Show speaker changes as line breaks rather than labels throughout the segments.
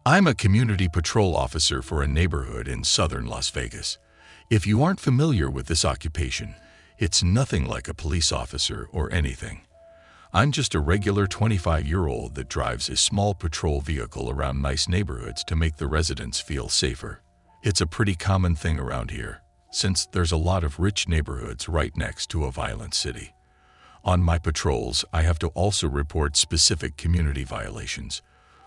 I'm a community patrol officer for a neighborhood in southern Las Vegas. If you aren't familiar with this occupation, it's nothing like a police officer or anything. I'm just a regular 25-year-old that drives a small patrol vehicle around nice neighborhoods to make the residents feel safer. It's a pretty common thing around here, since there's a lot of rich neighborhoods right next to a violent city. On my patrols, I have to also report specific community violations.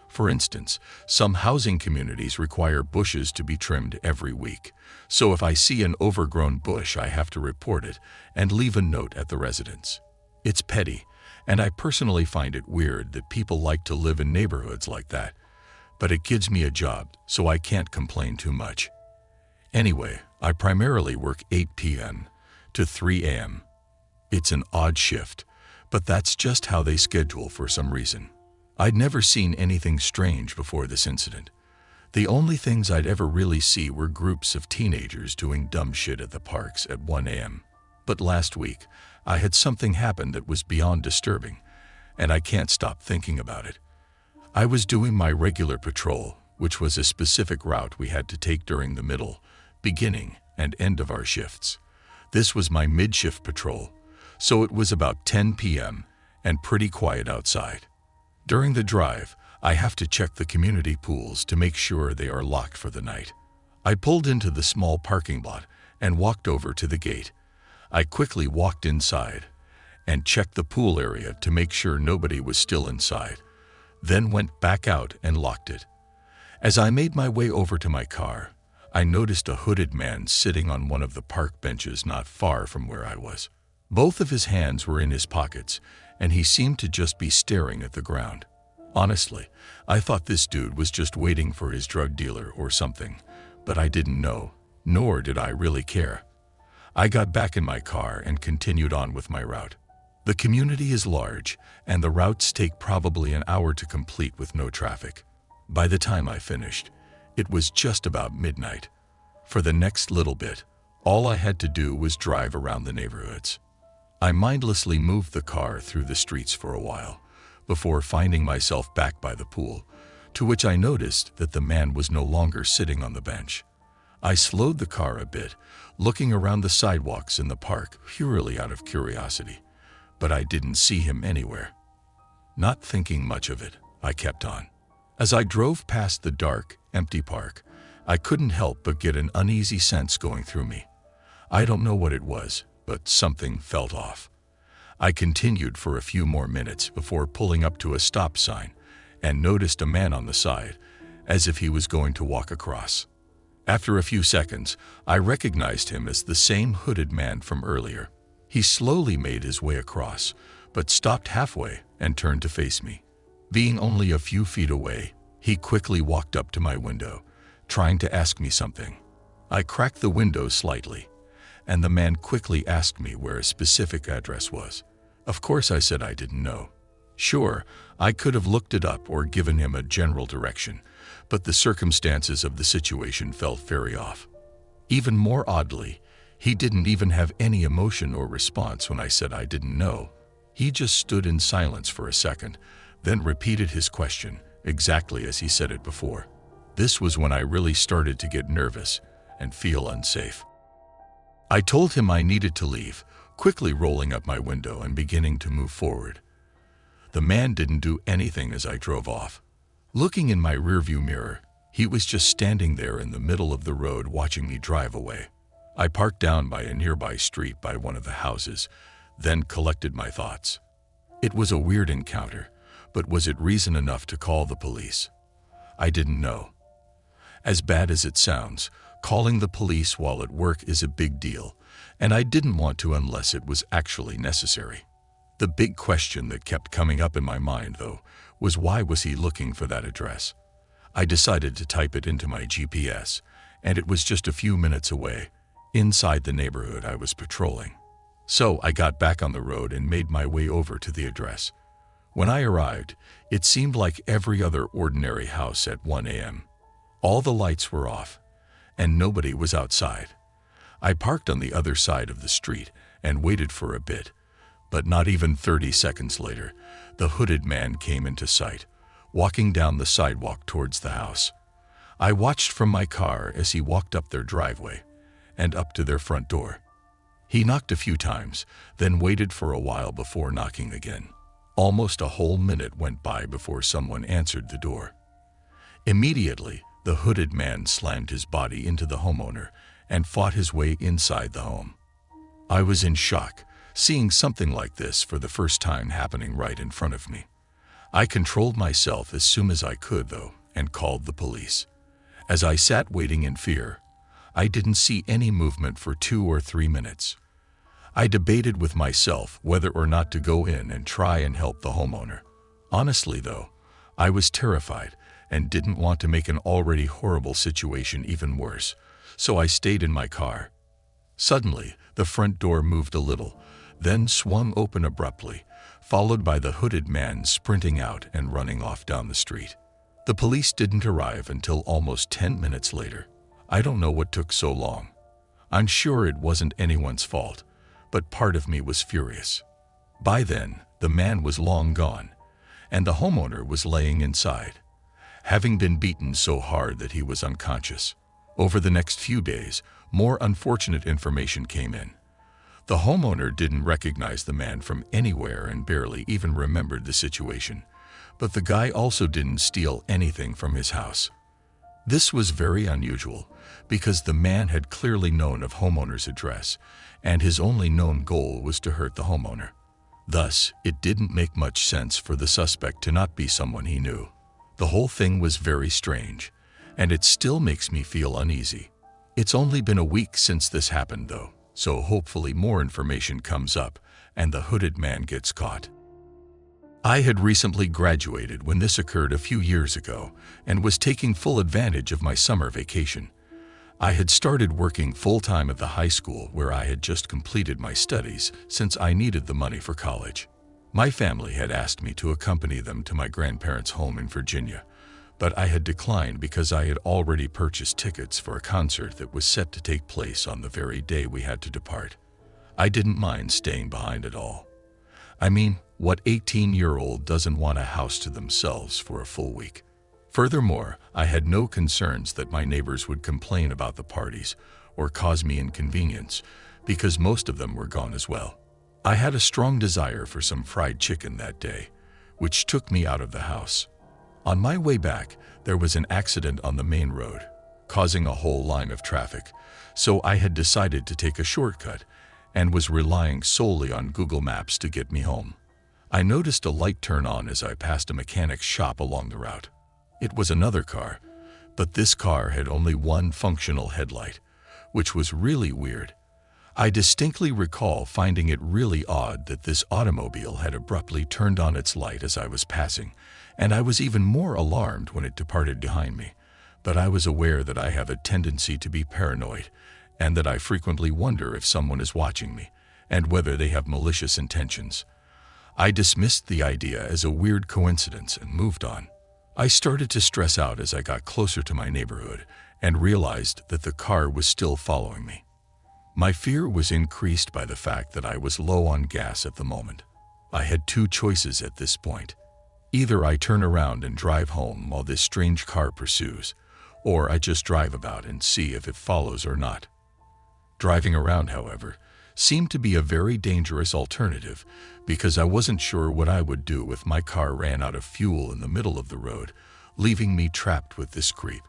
For instance, some housing communities require bushes to be trimmed every week. So if I see an overgrown bush, I have to report it and leave a note at the residence. It's petty, and I personally find it weird that people like to live in neighborhoods like that. But it gives me a job, so I can't complain too much. Anyway, I primarily work 8 p.m. to 3 a.m. It's an odd shift, but that's just how they schedule for some reason. I'd never seen anything strange before this incident. The only things I'd ever really see were groups of teenagers doing dumb shit at the parks at 1 a.m. But last week, I had something happen that was beyond disturbing, and I can't stop thinking about it. I was doing my regular patrol, which was a specific route we had to take during the middle, beginning, and end of our shifts. This was my mid-shift patrol, so it was about 10 p.m. and pretty quiet outside. During the drive, I have to check the community pools to make sure they are locked for the night. I pulled into the small parking lot and walked over to the gate. I quickly walked inside and checked the pool area to make sure nobody was still inside, then went back out and locked it. As I made my way over to my car, I noticed a hooded man sitting on one of the park benches not far from where I was. Both of his hands were in his pockets, and he seemed to just be staring at the ground. Honestly, I thought this dude was just waiting for his drug dealer or something, but I didn't know, nor did I really care. I got back in my car and continued on with my route. The community is large, and the routes take probably an hour to complete with no traffic. By the time I finished, it was just about midnight. For the next little bit, all I had to do was drive around the neighborhoods. I mindlessly moved the car through the streets for a while, before finding myself back by the pool, to which I noticed that the man was no longer sitting on the bench. I slowed the car a bit, looking around the sidewalks in the park purely out of curiosity, but I didn't see him anywhere. Not thinking much of it, I kept on. As I drove past the dark, empty park, I couldn't help but get an uneasy sense going through me. I don't know what it was, but something felt off. I continued for a few more minutes before pulling up to a stop sign and noticed a man on the side, as if he was going to walk across. After a few seconds, I recognized him as the same hooded man from earlier. He slowly made his way across, but stopped halfway and turned to face me. Being only a few feet away, he quickly walked up to my window, trying to ask me something. I cracked the window slightly, and the man quickly asked me where a specific address was. Of course, I said I didn't know. Sure, I could have looked it up or given him a general direction, but the circumstances of the situation felt very off. Even more oddly, he didn't even have any emotion or response when I said I didn't know. He just stood in silence for a second, then repeated his question exactly as he said it before. This was when I really started to get nervous and feel unsafe. I told him I needed to leave, quickly rolling up my window and beginning to move forward. The man didn't do anything as I drove off. Looking in my rearview mirror, he was just standing there in the middle of the road watching me drive away. I parked down by a nearby street by one of the houses, then collected my thoughts. It was a weird encounter, but was it reason enough to call the police? I didn't know. As bad as it sounds, calling the police while at work is a big deal, and I didn't want to unless it was actually necessary. The big question that kept coming up in my mind, though, was why was he looking for that address? I decided to type it into my GPS, and it was just a few minutes away, inside the neighborhood I was patrolling. So I got back on the road and made my way over to the address. When I arrived, it seemed like every other ordinary house at 1 a.m. All the lights were off, and nobody was outside. I parked on the other side of the street and waited for a bit, but not even 30 seconds later, the hooded man came into sight, walking down the sidewalk towards the house. I watched from my car as he walked up their driveway and up to their front door. He knocked a few times, then waited for a while before knocking again. Almost a whole minute went by before someone answered the door. Immediately, the hooded man slammed his body into the homeowner and fought his way inside the home. I was in shock, seeing something like this for the first time happening right in front of me. I controlled myself as soon as I could, though, and called the police. As I sat waiting in fear, I didn't see any movement for 2 or 3 minutes. I debated with myself whether or not to go in and try and help the homeowner. Honestly, though, I was terrified and didn't want to make an already horrible situation even worse, so I stayed in my car. Suddenly, the front door moved a little, then swung open abruptly, followed by the hooded man sprinting out and running off down the street. The police didn't arrive until almost 10 minutes later. I don't know what took so long. I'm sure it wasn't anyone's fault, but part of me was furious. By then, the man was long gone, and the homeowner was laying inside, having been beaten so hard that he was unconscious. Over the next few days, more unfortunate information came in. The homeowner didn't recognize the man from anywhere and barely even remembered the situation, but the guy also didn't steal anything from his house. This was very unusual because the man had clearly known of homeowner's address, and his only known goal was to hurt the homeowner. Thus, it didn't make much sense for the suspect to not be someone he knew. The whole thing was very strange, and it still makes me feel uneasy. It's only been a week since this happened, though, so hopefully more information comes up and the hooded man gets caught. I had recently graduated when this occurred a few years ago and was taking full advantage of my summer vacation. I had started working full-time at the high school where I had just completed my studies since I needed the money for college. My family had asked me to accompany them to my grandparents' home in Virginia, but I had declined because I had already purchased tickets for a concert that was set to take place on the very day we had to depart. I didn't mind staying behind at all. I mean, what 18-year-old doesn't want a house to themselves for a full week? Furthermore, I had no concerns that my neighbors would complain about the parties or cause me inconvenience because most of them were gone as well. I had a strong desire for some fried chicken that day, which took me out of the house. On my way back, there was an accident on the main road, causing a whole line of traffic, so I had decided to take a shortcut and was relying solely on Google Maps to get me home. I noticed a light turn on as I passed a mechanic's shop along the route. It was another car, but this car had only one functional headlight, which was really weird. I distinctly recall finding it really odd that this automobile had abruptly turned on its light as I was passing, and I was even more alarmed when it departed behind me. But I was aware that I have a tendency to be paranoid, and that I frequently wonder if someone is watching me, and whether they have malicious intentions. I dismissed the idea as a weird coincidence and moved on. I started to stress out as I got closer to my neighborhood and realized that the car was still following me. My fear was increased by the fact that I was low on gas at the moment. I had two choices at this point. Either I turn around and drive home while this strange car pursues, or I just drive about and see if it follows or not. Driving around, however, seemed to be a very dangerous alternative because I wasn't sure what I would do if my car ran out of fuel in the middle of the road, leaving me trapped with this creep.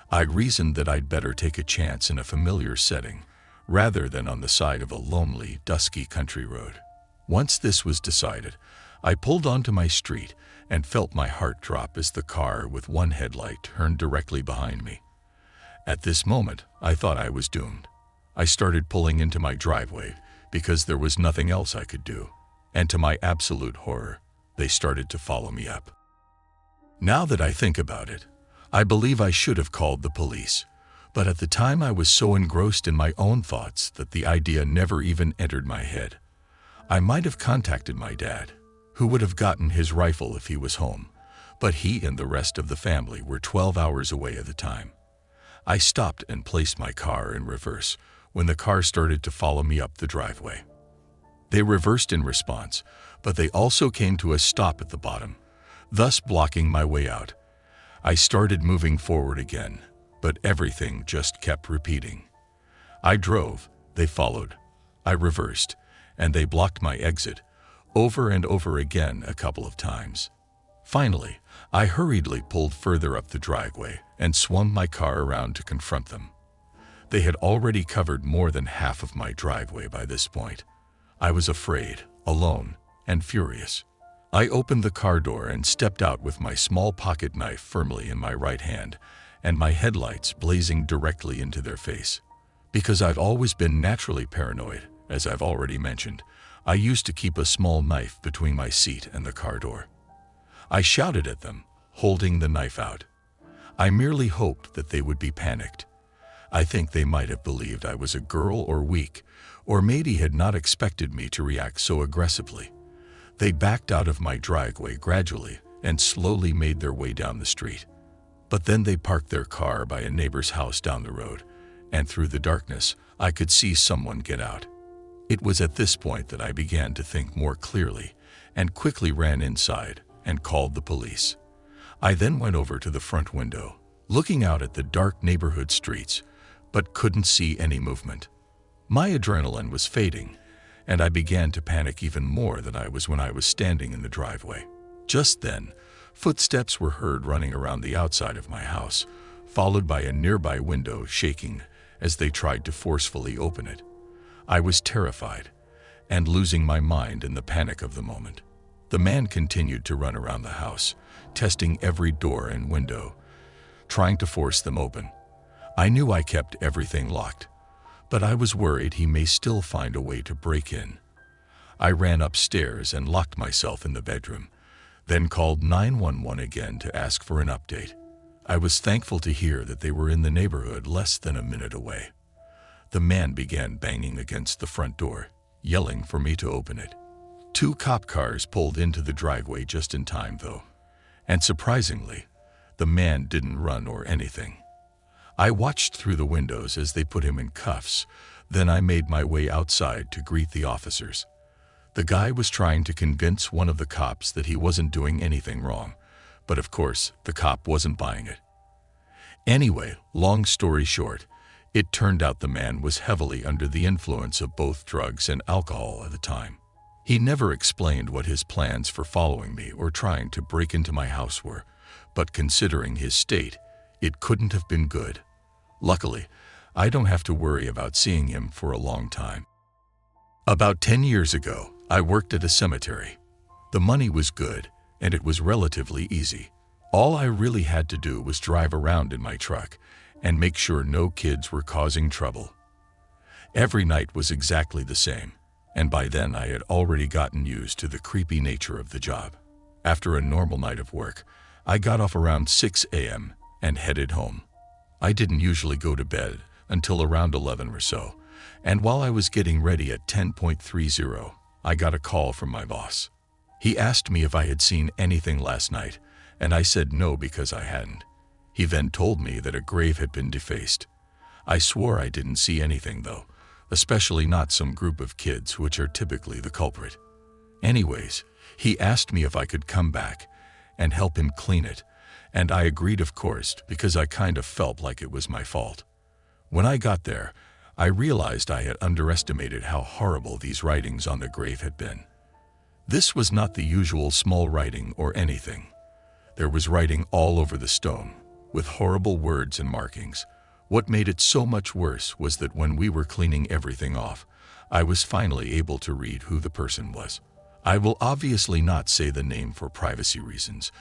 I reasoned that I'd better take a chance in a familiar setting rather than on the side of a lonely, dusky country road. Once this was decided, I pulled onto my street and felt my heart drop as the car with one headlight turned directly behind me. At this moment, I thought I was doomed. I started pulling into my driveway because there was nothing else I could do, and to my absolute horror, they started to follow me up. Now that I think about it, I believe I should have called the police, but at the time I was so engrossed in my own thoughts that the idea never even entered my head. I might have contacted my dad, who would have gotten his rifle if he was home, but he and the rest of the family were 12 hours away at the time. I stopped and placed my car in reverse when the car started to follow me up the driveway. They reversed in response, but they also came to a stop at the bottom. thus blocking my way out. I started moving forward again, but everything just kept repeating. I drove, they followed. I reversed, and they blocked my exit, over and over again a couple of times. Finally, I hurriedly pulled further up the driveway and swung my car around to confront them. They had already covered more than half of my driveway by this point. I was afraid, alone, and furious. I opened the car door and stepped out with my small pocket knife firmly in my right hand and my headlights blazing directly into their face. Because I've always been naturally paranoid, as I've already mentioned, I used to keep a small knife between my seat and the car door. I shouted at them, holding the knife out. I merely hoped that they would be panicked. I think they might have believed I was a girl or weak, or maybe had not expected me to react so aggressively. They backed out of my driveway gradually and slowly made their way down the street. But then they parked their car by a neighbor's house down the road, and through the darkness, I could see someone get out. It was at this point that I began to think more clearly and quickly ran inside and called the police. I then went over to the front window, looking out at the dark neighborhood streets, but couldn't see any movement. My adrenaline was fading, and I began to panic even more than I was when I was standing in the driveway. Just then, footsteps were heard running around the outside of my house, followed by a nearby window shaking as they tried to forcefully open it. I was terrified and losing my mind in the panic of the moment. The man continued to run around the house, testing every door and window, trying to force them open. I knew I kept everything locked, but I was worried he may still find a way to break in. I ran upstairs and locked myself in the bedroom, then called 911 again to ask for an update. I was thankful to hear that they were in the neighborhood less than a minute away. The man began banging against the front door, yelling for me to open it. 2 cop cars pulled into the driveway just in time, though, and surprisingly, the man didn't run or anything. I watched through the windows as they put him in cuffs, then I made my way outside to greet the officers. The guy was trying to convince one of the cops that he wasn't doing anything wrong, but of course, the cop wasn't buying it. Anyway, long story short, it turned out the man was heavily under the influence of both drugs and alcohol at the time. He never explained what his plans for following me or trying to break into my house were, but considering his state, it couldn't have been good. Luckily, I don't have to worry about seeing him for a long time. About 10 years ago, I worked at a cemetery. The money was good, and it was relatively easy. All I really had to do was drive around in my truck and make sure no kids were causing trouble. Every night was exactly the same, and by then I had already gotten used to the creepy nature of the job. After a normal night of work, I got off around 6 a.m. and headed home. I didn't usually go to bed until around 11 or so, and while I was getting ready at 10:30, I got a call from my boss. He asked me if I had seen anything last night, and I said no because I hadn't. He then told me that a grave had been defaced. I swore I didn't see anything though, especially not some group of kids which are typically the culprit. Anyways, he asked me if I could come back and help him clean it, and I agreed of course because I kind of felt like it was my fault. When I got there, I realized I had underestimated how horrible these writings on the grave had been. This was not the usual small writing or anything. There was writing all over the stone, with horrible words and markings. What made it so much worse was that when we were cleaning everything off, I was finally able to read who the person was. I will obviously not say the name for privacy reasons,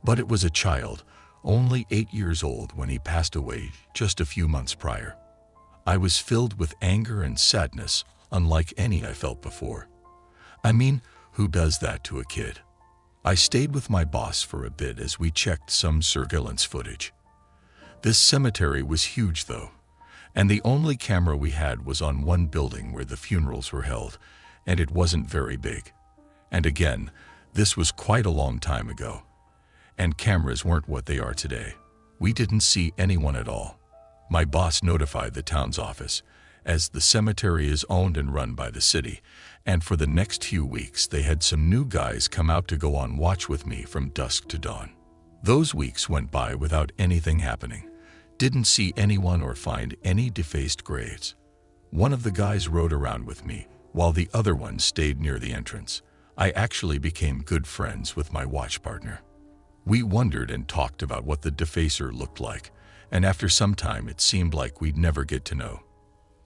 but it was a child, only 8 years old when he passed away just a few months prior. I was filled with anger and sadness, unlike any I felt before. I mean, who does that to a kid? I stayed with my boss for a bit as we checked some surveillance footage. This cemetery was huge though, and the only camera we had was on one building where the funerals were held, and it wasn't very big. And again, this was quite a long time ago, and cameras weren't what they are today. We didn't see anyone at all. My boss notified the town's office, as the cemetery is owned and run by the city, and for the next few weeks they had some new guys come out to go on watch with me from dusk to dawn. Those weeks went by without anything happening. Didn't see anyone or find any defaced graves. One of the guys rode around with me, while the other one stayed near the entrance. I actually became good friends with my watch partner. We wondered and talked about what the defacer looked like, and after some time it seemed like we'd never get to know.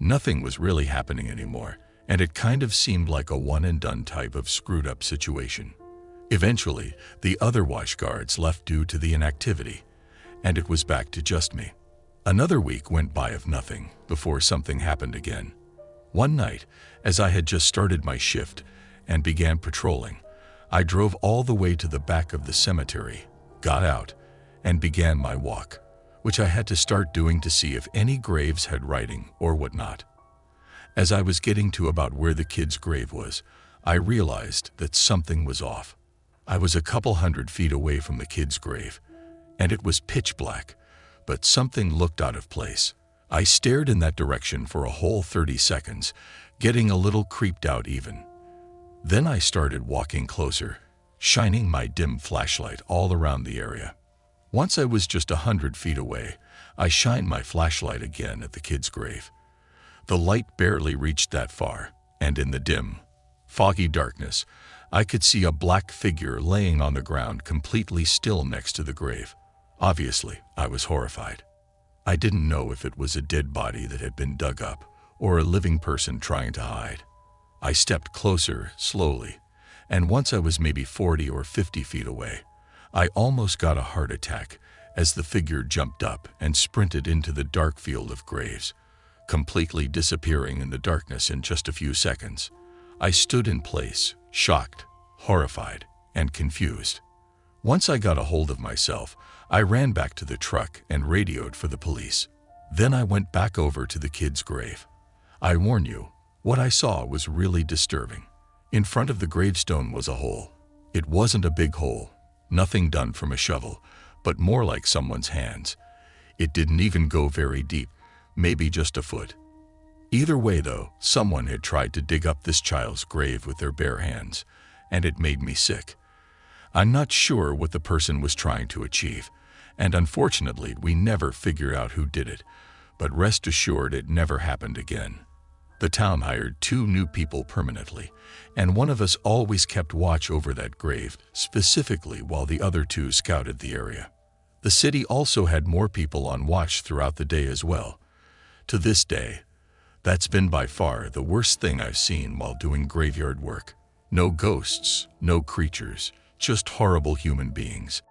Nothing was really happening anymore, and it kind of seemed like a one-and-done type of screwed-up situation. Eventually, the other watch guards left due to the inactivity, and it was back to just me. Another week went by of nothing before something happened again. One night, as I had just started my shift and began patrolling, I drove all the way to the back of the cemetery, got out, and began my walk, which I had to start doing to see if any graves had writing or whatnot. As I was getting to about where the kid's grave was, I realized that something was off. I was a couple 100 feet away from the kid's grave, and it was pitch black, but something looked out of place. I stared in that direction for a whole 30 seconds, getting a little creeped out even. Then I started walking closer, shining my dim flashlight all around the area. Once I was just 100 feet away, I shined my flashlight again at the kid's grave. The light barely reached that far, and in the dim, foggy darkness, I could see a black figure laying on the ground completely still next to the grave. Obviously, I was horrified. I didn't know if it was a dead body that had been dug up or a living person trying to hide. I stepped closer, slowly, and once I was maybe 40 or 50 feet away, I almost got a heart attack as the figure jumped up and sprinted into the dark field of graves, completely disappearing in the darkness in just a few seconds. I stood in place, shocked, horrified, and confused. Once I got a hold of myself, I ran back to the truck and radioed for the police. Then I went back over to the kid's grave. I warn you, what I saw was really disturbing. In front of the gravestone was a hole. It wasn't a big hole, nothing done from a shovel, but more like someone's hands. It didn't even go very deep, maybe just a foot. Either way though, someone had tried to dig up this child's grave with their bare hands, and it made me sick. I'm not sure what the person was trying to achieve, and unfortunately we never figured out who did it, but rest assured it never happened again. The town hired 2 new people permanently, and one of us always kept watch over that grave, specifically while the other 2 scouted the area. The city also had more people on watch throughout the day as well. To this day, that's been by far the worst thing I've seen while doing graveyard work. No ghosts, no creatures, just horrible human beings.